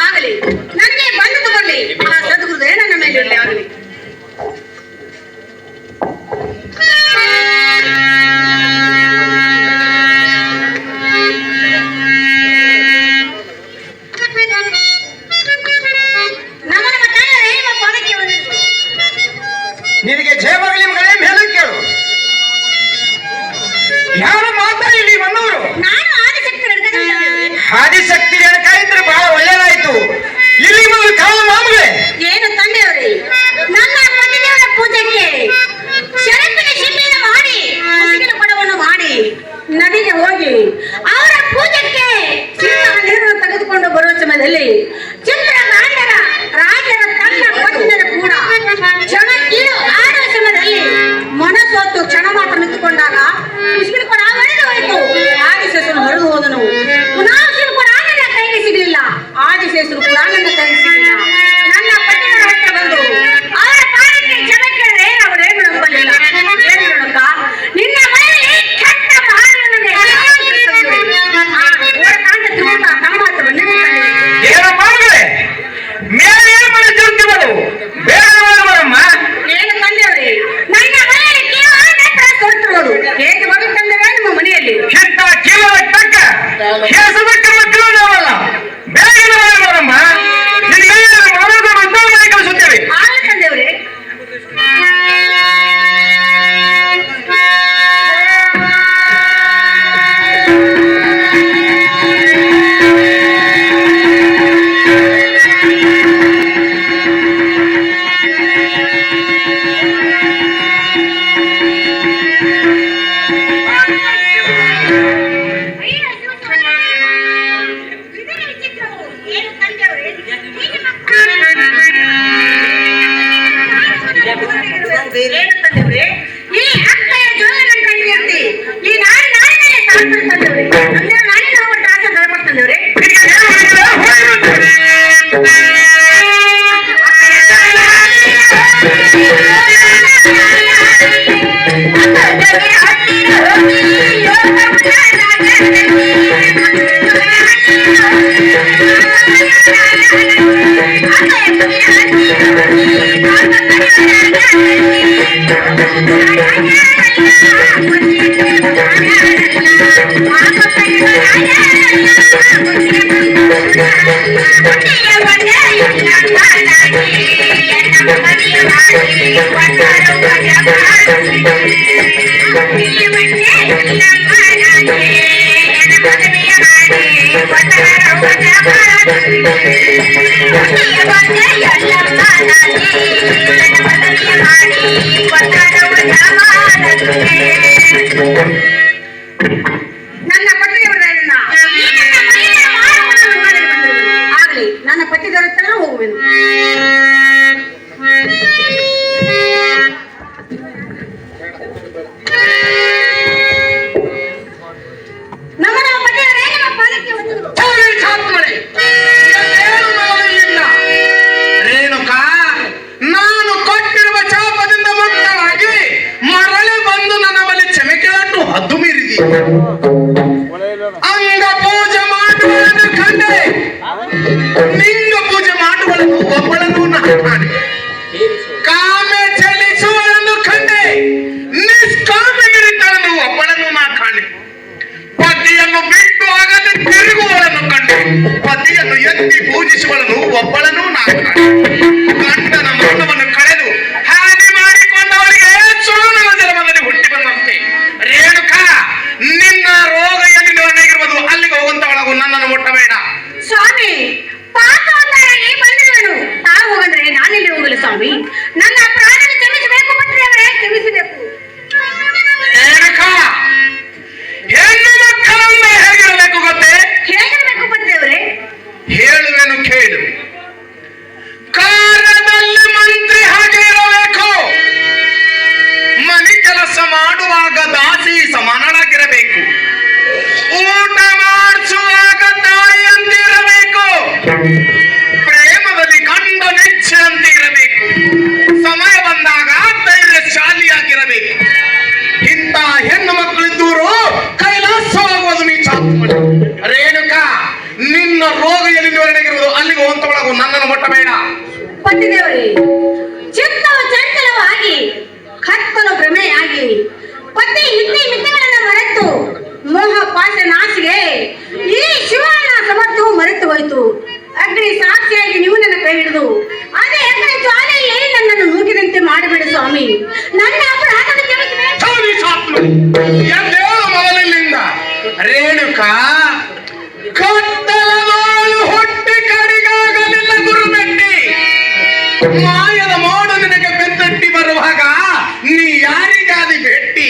ಆಗಲಿ ನನಗೆ ಬಂದುಕೊಳ್ಳಿ ಆ ಸದ್ಗುರುದೇ ನನ್ನ ಮೇಲೆ ಆಗಲಿ. ನಿನಗೆ ಜಯವಾಗಲಿ ಮಗಳೇ, ಮೇಲೆ ಕೇಳು. ಯಾವ ಮಾತ್ರ ಇಲ್ಲಿ ಬಂದವರು? ನಾನು ಆದಿಶಕ್ತಿ ರೇಣುಕ ಇದ್ರೆ ಬಹಳ ಒಳ್ಳೆಯದಾಯ್ತು. ಇಲ್ಲಿ ಬಂದು ಕಾಲ ಮಾಮೂಲೆ ಏನು ತಂದೆಯವರೇ, ನನ್ನ ಪತಿದೇವರ ಪೂಜೆಗೆ ಶರತ್ತಿನ ಶಿಬಿರ ಮಾಡಿ ಮುಸುಕಿನ ಪಡವನ್ನು ಮಾಡಿ ನದಿಗೆ ಹೋಗಿ ಅವರ ಪೂಜೆಗೆ ನೀರನ್ನು ತೆಗೆದುಕೊಂಡು ಬರುವ ಸಮಯದಲ್ಲಿ ಚಿತ್ರಗಾಂಡರ ರಾಜರ ತನ್ನ ಪತಿದರ ಕೂಡ ಕ್ಷಣ ಕೀಳು ಆಡುವ ಸಮಯದಲ್ಲಿ ಮನಸ್ಸೊತ್ತು ಕ್ಷಣ ಮಾತ್ರ ನಿಂತುಕೊಂಡಾಗ ಮುಸುಕಿನ ಪಡ ಹೊಡೆದು ಹೋಯಿತು. ಆದಿಶೇಷನು ಹೊರದು ಹೋದನು. ಪುನಃ ಕೂಡ ನನ್ನ ಕೈಗೆ ಸಿಗಲಿಲ್ಲ. ಆದಿಶೇಷರು ಕೂಡ ನನ್ನ ಕೈಗೆ ಸಿಗಲಿಲ್ಲ. ನನ್ನ ಪತಿಗಳ ಹತ್ತಿರ ಬಂದು ಅವರ ಪಾದಕ್ಕೆ ಕ್ಷಮೆ ಕೇಳಿದ್ರೆ ಅವರೇನು ನಂಬಲಿಲ್ಲ. ಏನು ಹೇಳಕ್ಕ, ನಿನ್ನ ಮನೆಯಲ್ಲಿ ಕೆಟ್ಟ ಬಾಳನ್ನು ಏನು ಮಾಮೂಲೆ ಮೇಲೆ ಏನು ಮಾಡಿ ತಿರುಗ್ತಿವರು ಬೇರೆ ಬರಮ್ಮ. ಏನು ತಂದೆಯವರೇ, ನನ್ನ ಮನೆಯಲ್ಲಿ ಕೇವಲ ಕೊಡ್ತಿರೋದು ಹೇಗೆ ಬರು ತಂದೆವೇ ನಿಮ್ಮ ಮನೆಯಲ್ಲಿ ಇಂಥ ಕೀಲೋ ತಕ್ಕ ಕೇಸದಕ್ಕೆ ಮಕ್ಕಳವಲ್ಲ ಬೇರೆ ಬರಮ್ಮ. ನಿನ್ನ ಮನೋದ ಮದ್ದನ್ನು ಮಾಡಿ ಕಳಿಸುತ್ತೇವೆ. ಆಗ ತಂದೆಯವರೇ ಈ ಅಕ್ಕಯ ಜೋಗನ ಕಣ್ಣಿರ್ತಿ ಈ ನಾಡಿನಲ್ಲಿ ಸಾಕು ತಂದೆಯವರೇ. ಅಂದ್ರೆ ನಾಡಿನ ಒಟ್ಟು ಆಸೆ ದಯಪಡ್ತಂದೆಯವರೇ. ನನ್ನ ಪತಿದೇವರನ್ನ ಆಗಲಿ ನನ್ನ ಪತಿದೇವರ ಹತ್ರ ಹೋಗುವೆನು. ನಮ್ಮ ಪತಿದೇವರೇ ನಮ್ಮ ಪಾಲಕ್ಕೆ ಬಂದರು. ರೇಣುಕಾ, ನಾನು ಕೊಟ್ಟಿರುವ ಶಾಪದಿಂದ ಮುಕ್ತವಾಗಿ ಮರಳಿ ಬಂದು ನನ್ನ ಬಳಿ ಕ್ಷಮೆ ಕೇಳಟ್ಟು ಹದ್ದು ಮೀರಿದಿ. ಅಂಗ ಪೂಜೆ ಮಾಡುವುದನ್ನು ಕಂಡೆ ಲಿಂಗ ಪೂಜೆ ಮಾಡುವಳನ್ನು ಒಬ್ಬಳನ್ನು ನಾನು ಕಾಣೆ. ಕಾಮೆ ಚಲಿಸುವಳನ್ನು ಕಂಡೆ ನಿಷ್ಕಾಮೆಗಿರಿತಳನ್ನು ಒಬ್ಬಳನ್ನು ನಾ ಕಾಣೆ. ಪತಿಯನ್ನು ಬಿಟ್ಟು ಆಗದೆ ತಿರುಗುವಳನ್ನು ಕಂಡೆ ಪತಿಯನ್ನು ಎತ್ತಿ ಪೂಜಿಸುವಳನ್ನು ಒಬ್ಬಳನ್ನು ನಾ ಕಾಣೆ. ಗಂಡನ ಮರಣವನ್ನು ಕಳೆದು ಹಾನಿ ಮಾಡಿಕೊಂಡವರಿಗೆ ಸೋಲನ ಜನ್ಮದಲ್ಲಿ ಹುಟ್ಟಿ ಬಂದಂತೆ ರೇಣುಕಾ ನಿನ್ನ ಮಾಡುವಾಗ ದಾಸಿ ಸಮಾನಳಾಗಿರಬೇಕು, ಊಟ ಮಾಡಿಸುವಾಗ ತಾಯಿ ಅಂತಿರಬೇಕು, ಪ್ರೇಮದಲ್ಲಿ ಗಂಡ ನಿಚ್ಚೆ ಅಂತ ಇರಬೇಕು, ಸಮಯ ಬಂದಾಗ ಧೈರ್ಯಶಾಲಿಯಾಗಿರಬೇಕು. ಇಂಥ ಹೆಣ್ಣು ಮಕ್ಕಳಿದ್ದೂರು ಕೈಲಾಸವಾಗುವುದು ನೀ ಚಾತ್ಮಣಿ. ರೇಣುಕಾ, ನಿನ್ನ ರೋಗ ಎಲ್ಲಿವರೆಗಿರುವುದು ಅಲ್ಲಿಗೆ ಹೊಂತೊಳಗು, ನನ್ನನ್ನು ಮುಟ್ಟಬೇಡ. ಪತಿದೇವರೇ, ಚಿತ್ತವು ಚಂಚಲವಾಗಿ ಕತ್ತಲು ಭ್ರಮೆಯಾಗಿ ಪತಿ ಹಿಂದಿ ಮಿತಿಗಳನ್ನು ಮರೆತು ಮೋಹ ಪಾಶ ನಾಶಿಗೆ ಈ ಶಿವನ ಸಮತ್ತು ಮರೆತು ಹೋಯಿತು. ಅಗ್ನಿ ಸಾಕ್ಷಿಯಾಗಿ ನೀವು ನನ್ನ ಕೈ ಹಿಡಿದು ಅದೇ ಅಗ್ನಿ ಜ್ವಾಲೆಯಲ್ಲಿ ನನ್ನನ್ನು ನೂಕಿದಂತೆ ಮಾಡಿಬಿಡು ಸ್ವಾಮಿ. ನನ್ನ ಅಪರಾಧದ ಮೊದಲಿನಿಂದ ರೇಣುಕಾ, ಕತ್ತಲದೋಳು ಹೊಟ್ಟೆ ಕಡಿಗಾಗಲಿಲ್ಲ ಗುರುಬೆಟ್ಟಿ, ಮಾಯದ ಮೋಡ ನಿನಗೆ ಬೆತ್ತಟ್ಟಿ ಬರುವಾಗ ನೀ ಯಾರಿಗಾದಿ ಭೇಟಿ,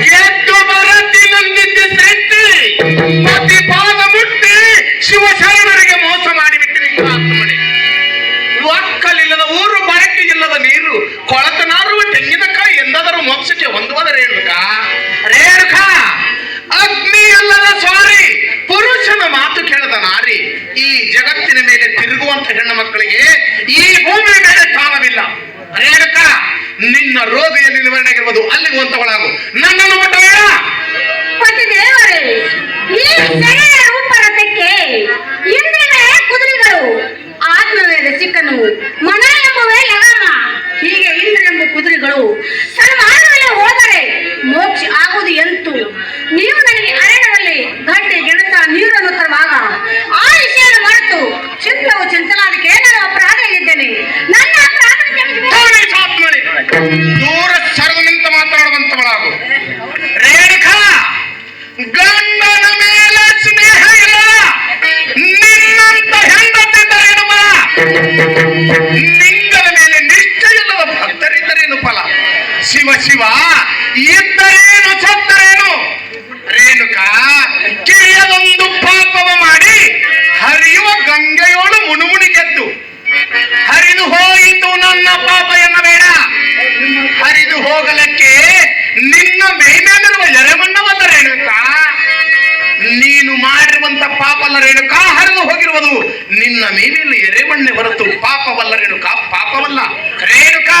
ಗೆದ್ದು ಬರತಿ ನಂದಿದ್ದೆ ಸೆಟ್ಟಿ, ಪತಿ ಪಾದ ಮುಟ್ಟಿ ಶಿವಶರಣರಿಗೆ ಮೋಸ ಮಾಡಿಬಿಟ್ಟಿರಿ. ಆತ್ಮನೆ ಒಕ್ಕಲಿಲ್ಲದ ಊರು, ಬರಕೆ ಇಲ್ಲದ ನೀರು, ಕೊಳತನಾರುವ ತೆಂಗಿನಕಾಯಿ ಎಂದಾದರೂ ಮೋಕ್ಷಕ್ಕೆ ಹೊಂದುವುದ ರೇಣುಕಾ? ರೇಣುಕಾ, ಅಗ್ನಿ ಅಲ್ಲದ ಸ್ವಾರಿ, ಪುರುಷನ ಮಾತು ಕೇಳದ ನಾರಿ. ಈ ಜಗತ್ತಿನ ಮೇಲೆ ತಿರುಗುವಂತ ಹೆಣ್ಣು ಮಕ್ಕಳಿಗೆ ಈ ಭೂಮಿ ಮೇಲೆ ಸ್ಥಾನವಿಲ್ಲ. ರೇಣುಕಾ, ನಿನ್ನ ರೋಗ ಎಲ್ಲಿ ನಿವಾರಣೆಗಿರುವುದು ಅಲ್ಲಿಗೆ ಹೊಂತವಳಾಗು, ನನ್ನನ್ನು ಮುಟ್ಟಬೇಡ. ಪತಿದೇವರೇ, ಈ ಸೆಳೆಯ ರೂಪರಥಕ್ಕೆ ಇಂದ್ರಿಗಳೇ ಕುದುರೆಗಳು, ಆತ್ಮವೇದ ಸಿಕ್ಕನು, ಮನ ಎಂಬುವೇ ಲಗಾಮ. ಹೀಗೆ ಇಂದ್ರ ಎಂಬ ಕುದುರೆಗಳು ಸನ್ಮಾರ್ಗದಲ್ಲಿ ಹೋದರೆ ಮೋಕ್ಷ ಆಗುವುದು ಎಂತು. ನೀವು ನನಗೆ ಅರಣ್ಯದಲ್ಲಿ ಗಡ್ಡೆ ಗೆಣಸ ನೀರನ್ನು ತರುವಾಗ ಆ ವಿಷಯವನ್ನು ಮರೆತು ಚಿತ್ತವು ಚಂಚಲಾದಕ್ಕೆ ನಾನು ಅಪರಾಧ ಇದ್ದೇನೆ. ನನ್ನ ಅಪರಾಧ ದೂರ ಸರ್ವ ನಿಂತ ಮಾತನಾಡುವಂತವಳಾಗು. ರೇಣುಕಾ, ಗಂಡನ ಮೇಲೆ ಸ್ನೇಹ ಇಲ್ಲ, ನಿನ್ನಂತ ಹೆಂಡತಿ ತರೇನು ಬಲ, ನಿಂಗನ ಮೇಲೆ ನಿಷ್ಠೆ ಇಲ್ಲದ ಭಕ್ತರಿದ್ದರೇನು ಫಲ. ಶಿವ ಶಿವ ಇದ್ದರೇನು ಸತ್ತರೇನು. ರೇಣುಕಾ, ಕಿರಿಯದೊಂದು ಪಾಪವ ಮಾಡಿ ಹರಿಯುವ ಗಂಗೆಯೋಳು ಮುಣುಮುಣಿ ಗೆದ್ದು, ಹರಿದು ಹೋಯಿತು ನನ್ನ ಪಾಪ ಎನ್ನಬೇಡ. ಹರಿದು ಹೋಗಲಕ್ಕೆ ನಿನ್ನ ಮೇಲಿರುವ ಎರೆಮಣ್ಣವಲ್ಲ ರೇಣುಕಾ. ನೀನು ಮಾಡಿರುವಂತ ಪಾಪ ಅಲ್ಲ ರೇಣುಕಾ, ಹರಿದು ಹೋಗಿರುವುದು ನಿನ್ನ ಮೇಲಿನ ಎರೆಮಣ್ಣೆ ಹೊರತು ಪಾಪವಲ್ಲ ರೇಣುಕಾ, ಪಾಪವಲ್ಲ ರೇಣುಕಾ.